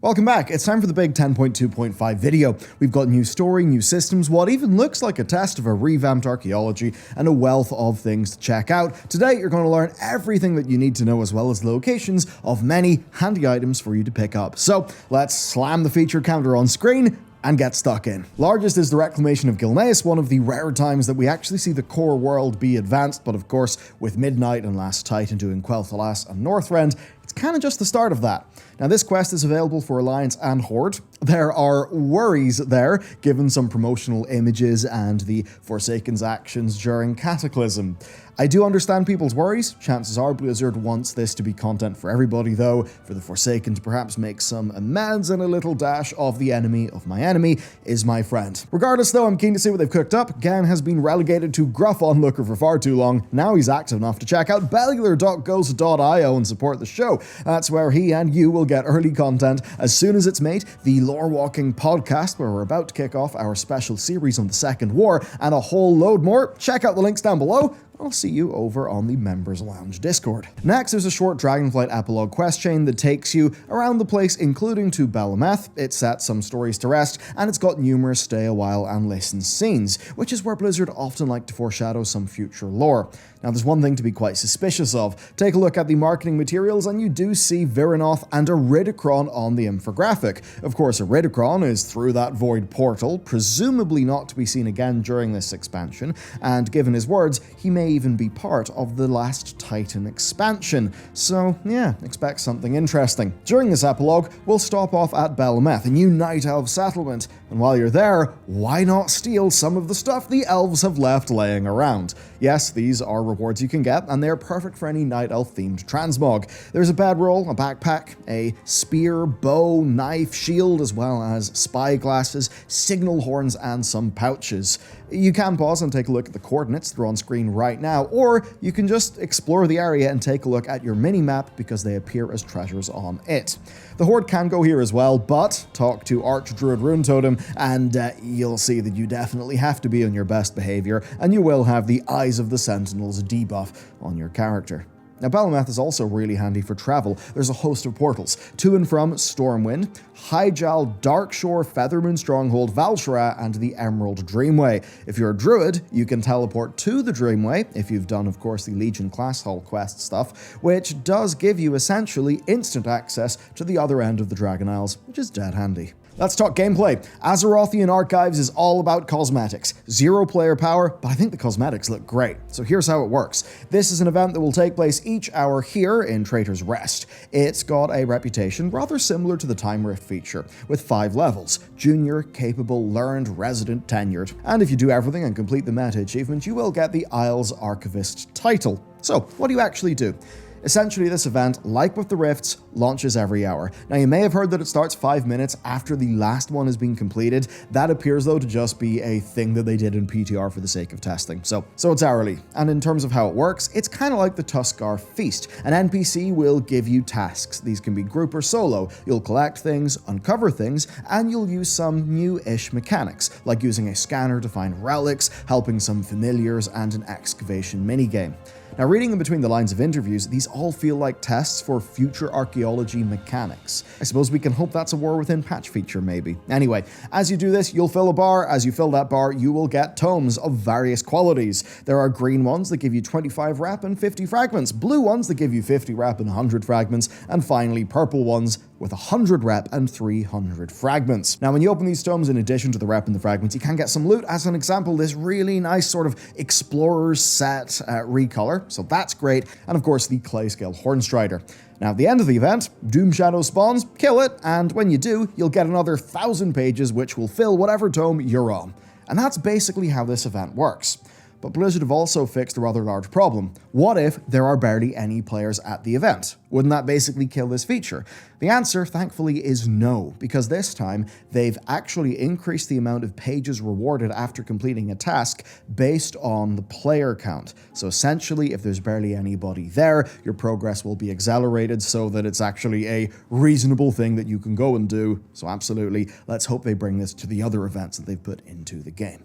Welcome back. It's time for the big 10.2.5 video. We've got new story, new systems, what even looks like a test of a revamped archaeology, and a wealth of things to check out. Today, you're going to learn everything that you need to know, as well as the locations of many handy items for you to pick up. So let's slam the feature counter on screen and get stuck in. Largest is the reclamation of bel'ameth, one of the rare times that we actually see the core world be advanced, but of course, with Midnight and Last Titan doing Quel'Thalas and Northrend, it's kind of just the start of that. Now, this quest is available for Alliance and Horde. There are worries there, given some promotional images and the Forsaken's actions during Cataclysm. I do understand people's worries. Chances are Blizzard wants this to be content for everybody, though, for the Forsaken to perhaps make some amends and a little dash of the enemy of my enemy is my friend. Regardless, though, I'm keen to see what they've cooked up. Gan has been relegated to gruff onlooker for far too long. Now he's active enough to check out bellular.ghost.io and support the show. That's where he and you will get early content as soon as it's made, the Lore Walking podcast, where we're about to kick off our special series on the Second War, and a whole load more. Check out the links down below. I'll see you over on the Members Lounge Discord. Next, there's a short Dragonflight epilogue quest chain that takes you around the place, including to bel'ameth. It sets some stories to rest, and it's got numerous stay a while and listen scenes, which is where Blizzard often like to foreshadow some future lore. Now, there's one thing to be quite suspicious of. Take a look at the marketing materials, and you do see Virinoth and a Ridicron on the infographic. Of course, a Ridicron is through that void portal, presumably not to be seen again during this expansion, and given his words, he may even be part of the Last Titan expansion. So yeah, expect something interesting. During this epilogue, we'll stop off at bel'ameth, a new Night Elf settlement, and while you're there, why not steal some of the stuff the elves have left laying around? Yes, these are rewards you can get, and they're perfect for any Night Elf themed transmog. There's a bedroll, a backpack, a spear, bow, knife, shield, as well as spyglasses, signal horns, and some pouches. You can pause and take a look at the coordinates, they're on screen right now, or you can just explore the area and take a look at your mini-map because they appear as treasures on it. The Horde can go here as well, but talk to Archdruid Rune Totem and you'll see that you definitely have to be on your best behavior, and you will have the Eyes of the Sentinels debuff on your character. Now, bel'ameth is also really handy for travel. There's a host of portals to and from Stormwind, Hyjal, Darkshore, Feathermoon Stronghold, Val'shara, and the Emerald Dreamway. If you're a druid, you can teleport to the Dreamway, if you've done, of course, the Legion Class Hall quest stuff, which does give you essentially instant access to the other end of the Dragon Isles, which is dead handy. Let's talk gameplay. Azerothian Archives is all about cosmetics. Zero player power, but I think the cosmetics look great. So here's how it works. This is an event that will take place each hour here in Traitor's Rest. It's got a reputation rather similar to the Time Rift feature, with 5 levels: Junior, Capable, Learned, Resident, Tenured. And if you do everything and complete the meta achievement, you will get the Isles Archivist title. So, what do you actually do? Essentially, this event, like with the Rifts, launches every hour. Now, you may have heard that it starts 5 minutes after the last one has been completed. That appears, though, to just be a thing that they did in PTR for the sake of testing. So it's hourly. And in terms of how it works, it's kind of like the Tuskar Feast. An NPC will give you tasks. These can be group or solo. You'll collect things, uncover things, and you'll use some new-ish mechanics, like using a scanner to find relics, helping some familiars, and an excavation minigame. Now, reading in between the lines of interviews, these all feel like tests for future archaeology mechanics. I suppose we can hope that's a War Within patch feature, maybe. Anyway, as you do this, you'll fill a bar. As you fill that bar, you will get tomes of various qualities. There are green ones that give you 25 rep and 50 fragments, blue ones that give you 50 rep and 100 fragments, and finally purple ones with 100 rep and 300 fragments. Now, when you open these tomes, in addition to the rep and the fragments, you can get some loot. As an example, this really nice sort of explorer's set recolor, so that's great, and of course the Clayscale Hornstrider. Now, at the end of the event, Doom Shadow spawns, kill it, and when you do, you'll get another 1,000 pages which will fill whatever tome you're on. And that's basically how this event works. But Blizzard have also fixed a rather large problem. What if there are barely any players at the event? Wouldn't that basically kill this feature? The answer, thankfully, is no, because this time they've actually increased the amount of pages rewarded after completing a task based on the player count. So essentially, if there's barely anybody there, your progress will be accelerated so that it's actually a reasonable thing that you can go and do. So absolutely, let's hope they bring this to the other events that they've put into the game.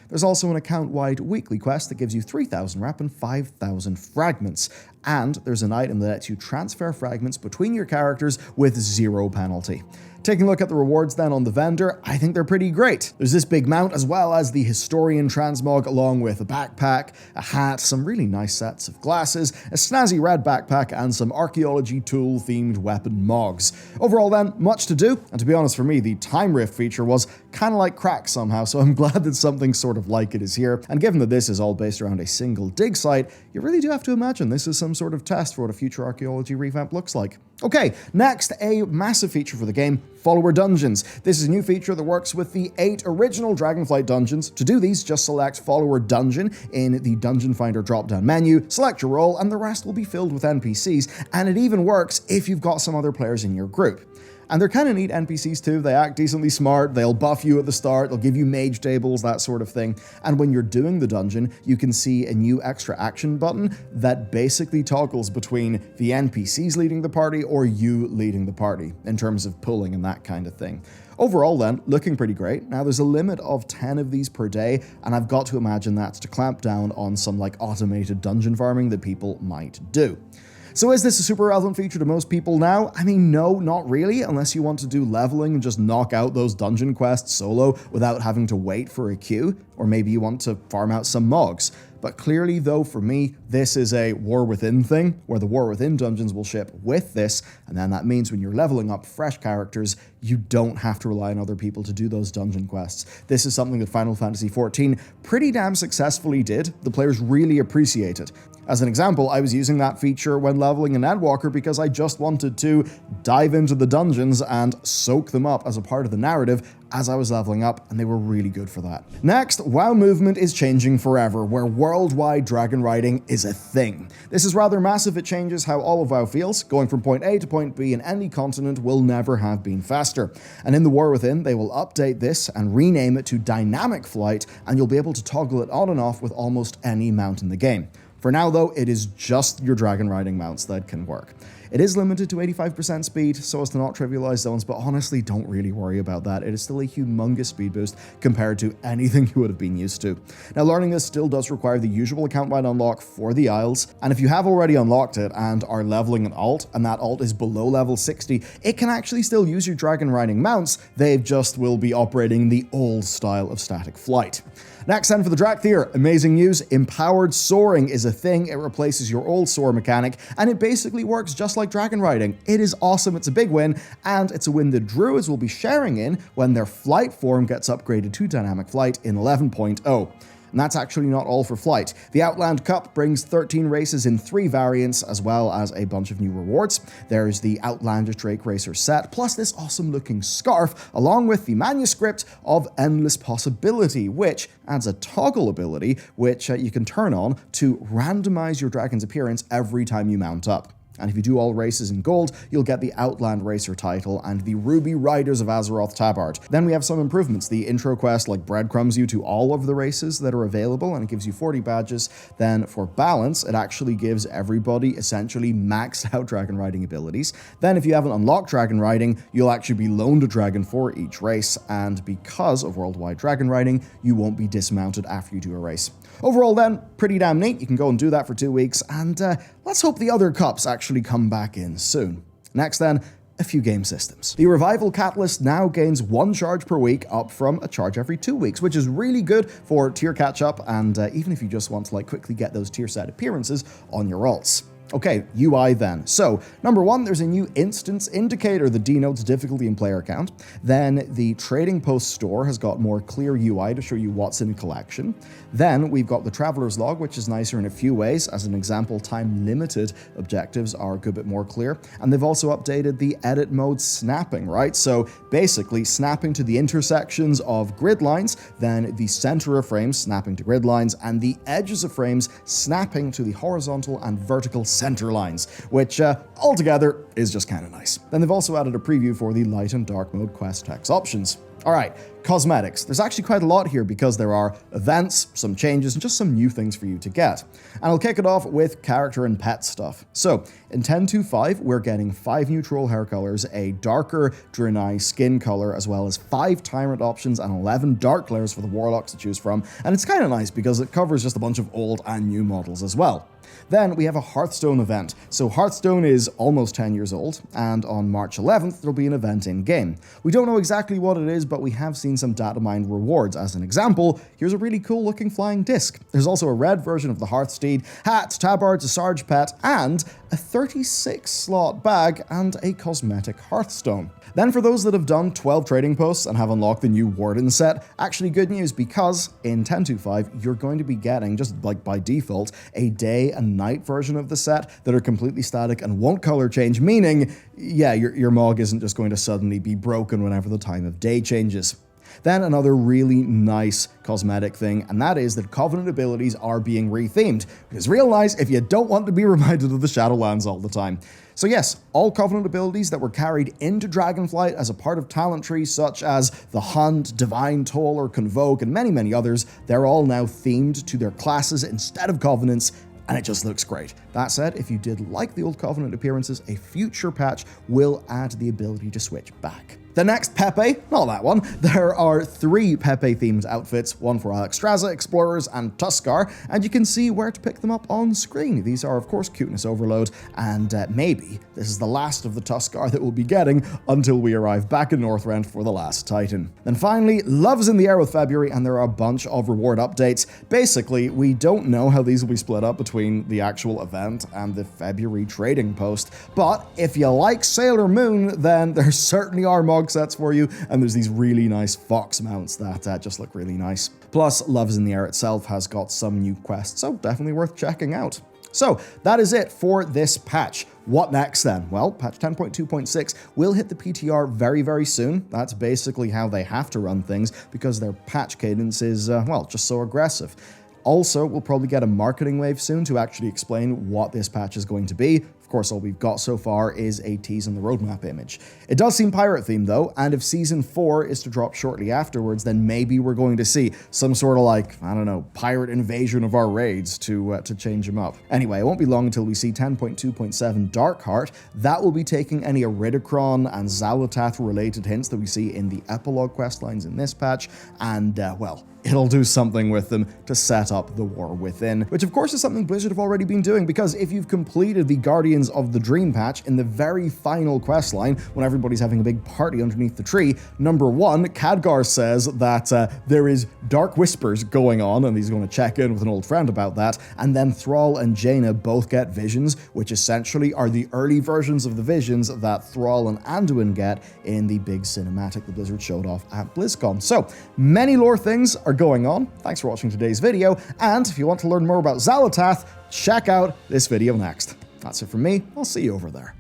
There's also an account-wide weekly quest that gives you 3,000 rep and 5,000 fragments, and there's an item that lets you transfer fragments between your characters with 0 penalty. Taking a look at the rewards then on the vendor, I think they're pretty great. There's this big mount as well as the Historian transmog along with a backpack, a hat, some really nice sets of glasses, a snazzy red backpack and some archaeology tool themed weapon mogs. Overall then, much to do, and to be honest for me, the time rift feature was kind of like crack somehow, so I'm glad that something sort of like it is here. And given that this is all based around a single dig site, you really do have to imagine this is some sort of test for what a future archaeology revamp looks like. Okay, next, a massive feature for the game, follower dungeons. This is a new feature that works with the 8 original Dragonflight dungeons. To do these, just select follower dungeon in the Dungeon Finder drop-down menu, select your role, and the rest will be filled with NPCs, and it even works if you've got some other players in your group. And they're kind of neat NPCs too. They act decently smart, they'll buff you at the start, they'll give you mage tables, that sort of thing. And when you're doing the dungeon, you can see a new extra action button that basically toggles between the NPCs leading the party or you leading the party in terms of pulling and that kind of thing. Overall then, looking pretty great. Now there's a limit of 10 of these per day, and I've got to imagine that's to clamp down on some like automated dungeon farming that people might do. So is this a super relevant feature to most people now? I mean, no, not really, unless you want to do leveling and just knock out those dungeon quests solo without having to wait for a queue, or maybe you want to farm out some mogs. But clearly though, for me, this is a War Within thing, where the War Within dungeons will ship with this, and then that means when you're leveling up fresh characters, you don't have to rely on other people to do those dungeon quests. This is something that Final Fantasy XIV pretty damn successfully did. The players really appreciate it. As an example, I was using that feature when leveling an Endwalker because I just wanted to dive into the dungeons and soak them up as a part of the narrative as I was leveling up, and they were really good for that. Next, WoW movement is changing forever, where worldwide dragon riding is a thing. This is rather massive. It changes how all of WoW feels. Going from point A to point B in any continent will never have been faster. And in the War Within, they will update this and rename it to Dynamic Flight, and you'll be able to toggle it on and off with almost any mount in the game. For now though, it is just your dragon riding mounts that can work. It is limited to 85% speed, so as to not trivialize zones, but honestly don't really worry about that. It is still a humongous speed boost compared to anything you would have been used to. Now learning this still does require the usual account-wide unlock for the Isles, and if you have already unlocked it and are leveling an alt, and that alt is below level 60, it can actually still use your dragon riding mounts, they just will be operating the old style of static flight. Next then for the Drakthir, amazing news, empowered soaring is a thing. It replaces your old soar mechanic, and it basically works just like dragon riding. It is awesome, it's a big win, and it's a win the Druids will be sharing in when their flight form gets upgraded to Dynamic Flight in 11.0. And that's actually not all for flight. The Outland Cup brings 13 races in 3 variants, as well as a bunch of new rewards. There's the Outlandish Drake Racer set, plus this awesome looking scarf, along with the manuscript of Endless Possibility, which adds a toggle ability, which you can turn on to randomize your dragon's appearance every time you mount up. And if you do all races in gold, you'll get the Outland Racer title and the Ruby Riders of Azeroth Tabard. Then we have some improvements. The intro quest breadcrumbs you to all of the races that are available, and it gives you 40 badges. Then for balance, it actually gives everybody essentially maxed out dragon riding abilities. Then if you haven't unlocked dragon riding, you'll actually be loaned a dragon for each race, and because of worldwide dragon riding, you won't be dismounted after you do a race. Overall then, pretty damn neat. You can go and do that for 2 weeks, and let's hope the other cups actually come back in soon. Next then, a few game systems. The Revival Catalyst now gains 1 charge per week, up from a charge every 2 weeks, which is really good for tier catch-up, and even if you just want to quickly get those tier set appearances on your alts. Okay, UI then. So, number 1, there's a new instance indicator that denotes difficulty in player count. Then the Trading Post store has got more clear UI to show you what's in a collection. Then we've got the Traveler's Log, which is nicer in a few ways. As an example, time-limited objectives are a good bit more clear. And they've also updated the edit mode snapping, right? So basically snapping to the intersections of grid lines, then the center of frames snapping to grid lines, and the edges of frames snapping to the horizontal and vertical center lines, which altogether is just kind of nice. Then they've also added a preview for the light and dark mode quest text options. Alright, cosmetics. There's actually quite a lot here because there are events, some changes, and just some new things for you to get. And I'll kick it off with character and pet stuff. So, in 10.2.5, we're getting 5 new troll hair colors, a darker Draenei skin color, as well as 5 tyrant options and 11 dark layers for the warlocks to choose from. And it's kind of nice because it covers just a bunch of old and new models as well. Then we have a Hearthstone event. So Hearthstone is almost 10 years old, and on March 11th, there'll be an event in-game. We don't know exactly what it is, but we have seen some data mined rewards. As an example, here's a really cool looking flying disc. There's also a red version of the Hearthsteed, hats, tabards, a Sarge pet, and a 36-slot bag and a cosmetic Hearthstone. Then for those that have done 12 trading posts and have unlocked the new Warden set, actually good news, because in 10.2.5 you're going to be getting, just like by default, a day and night version of the set that are completely static and won't color change, meaning, yeah, your Mog isn't just going to suddenly be broken whenever the time of day changes. Then another really nice cosmetic thing, and that is that Covenant abilities are being rethemed, which is real nice if you don't want to be reminded of the Shadowlands all the time. So yes, all Covenant abilities that were carried into Dragonflight as a part of talent trees such as the Hunt, Divine Toll, or Convoke, and many, many others, they're all now themed to their classes instead of Covenants, and it just looks great. That said, if you did like the old Covenant appearances, a future patch will add the ability to switch back. The next Pepe, not that one, there are 3 Pepe-themed outfits, one for Alexstrasza, Explorers, and Tuskar, and you can see where to pick them up on screen. These are, of course, Cuteness Overload, and maybe this is the last of the Tuskar that we'll be getting until we arrive back in Northrend for the last Titan. Then finally, Love's in the air with February, and there are a bunch of reward updates. Basically, we don't know how these will be split up between the actual event and the February trading post, but if you like Sailor Moon, then there certainly are Mog sets for you, and there's these really nice fox mounts that just look really nice. Plus, Love's in the Air itself has got some new quests, so definitely worth checking out. So that is it for this patch. What next then? Well, patch 10.2.6 will hit the PTR very, very soon. That's basically how they have to run things because their patch cadence is, well, just so aggressive. Also, we'll probably get a marketing wave soon to actually explain what this patch is going to be. Of course, all we've got so far is a tease on the roadmap image. It does seem pirate-themed though, and if Season 4 is to drop shortly afterwards, then maybe we're going to see some sort of like, I don't know, pirate invasion of our raids to change them up. Anyway, it won't be long until we see 10.2.7 Darkheart. That will be taking any Iridikron and Xal'atath-related hints that we see in the epilogue questlines in this patch, and, well, it'll do something with them to set up the War Within, which of course is something Blizzard have already been doing, because if you've completed the Guardians of the Dream patch in the very final questline, when everybody's having a big party underneath the tree, number 1, Khadgar says that there is dark whispers going on, and he's going to check in with an old friend about that, and then Thrall and Jaina both get visions, which essentially are the early versions of the visions that Thrall and Anduin get in the big cinematic that Blizzard showed off at BlizzCon. So, many lore things are going on. Thanks for watching today's video, and if you want to learn more about Xal'atath, check out this video next. That's it from me. I'll see you over there.